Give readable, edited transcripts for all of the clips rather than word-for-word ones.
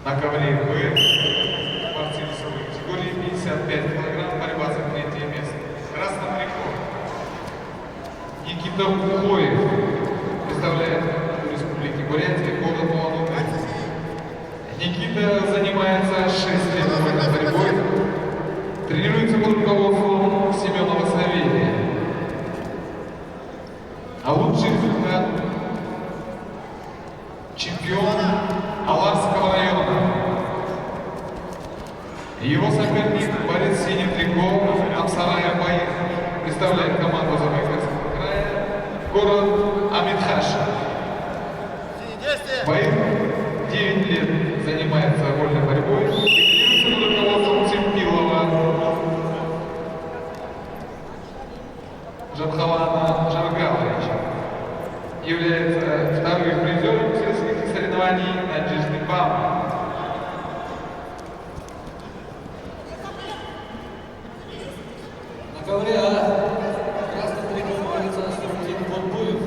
На ковре Б спортивной весовой категории 55 кг, борьба за третье место. Красным триком Никита Ухоев представляет Республики Бурятия, город Улан-Удэ. Никита занимается 6 лет вольной борьбой, тренируется под руководством Семенова Савелия. А лучший результат чемпион Аларского района. Его соперник борец синим триком Амсарая Баир представляет команду Забайкальского края, город Амитхаш. Баир 9 лет занимается вольной борьбой и тренируется под руководством Темпилова Жабхалана Жаргаловича. Является вторым призером всероссийских соревнований «Надежды БАМ». На ковре А красным триком борется Сергей Бабуев.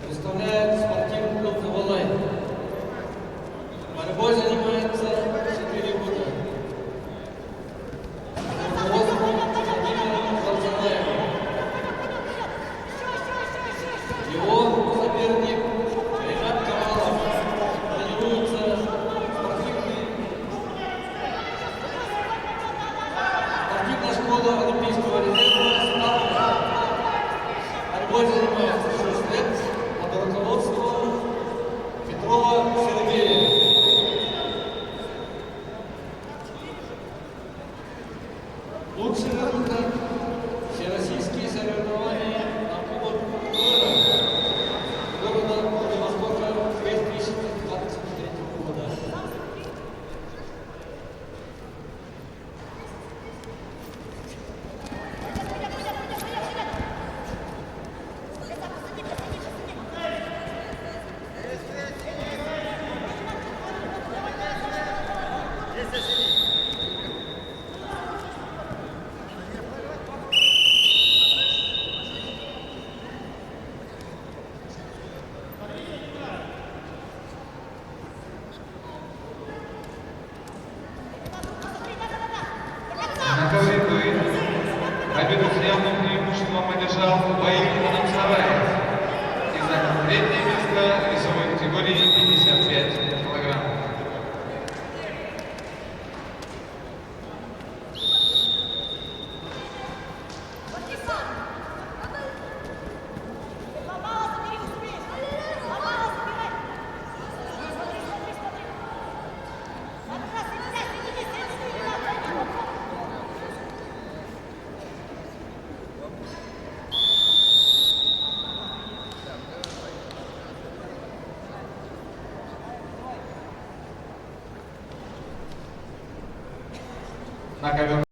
Представляет спортивный клуб «Завалай». Борьбой занимается 4 года. Его соперник Ренат Камалов тренируется спортивная школа Олимпийского резерва «Спарта». Борьбой занимается 6 лет под руководством Петрова Сергея. Лучший результат всероссийские соревнования на Кубок города Владивостока 2023 года. На ковре Б победу с явным преимуществом одержал Баир Амсарая и занял третье место в весовой категории 55 кг. На ковер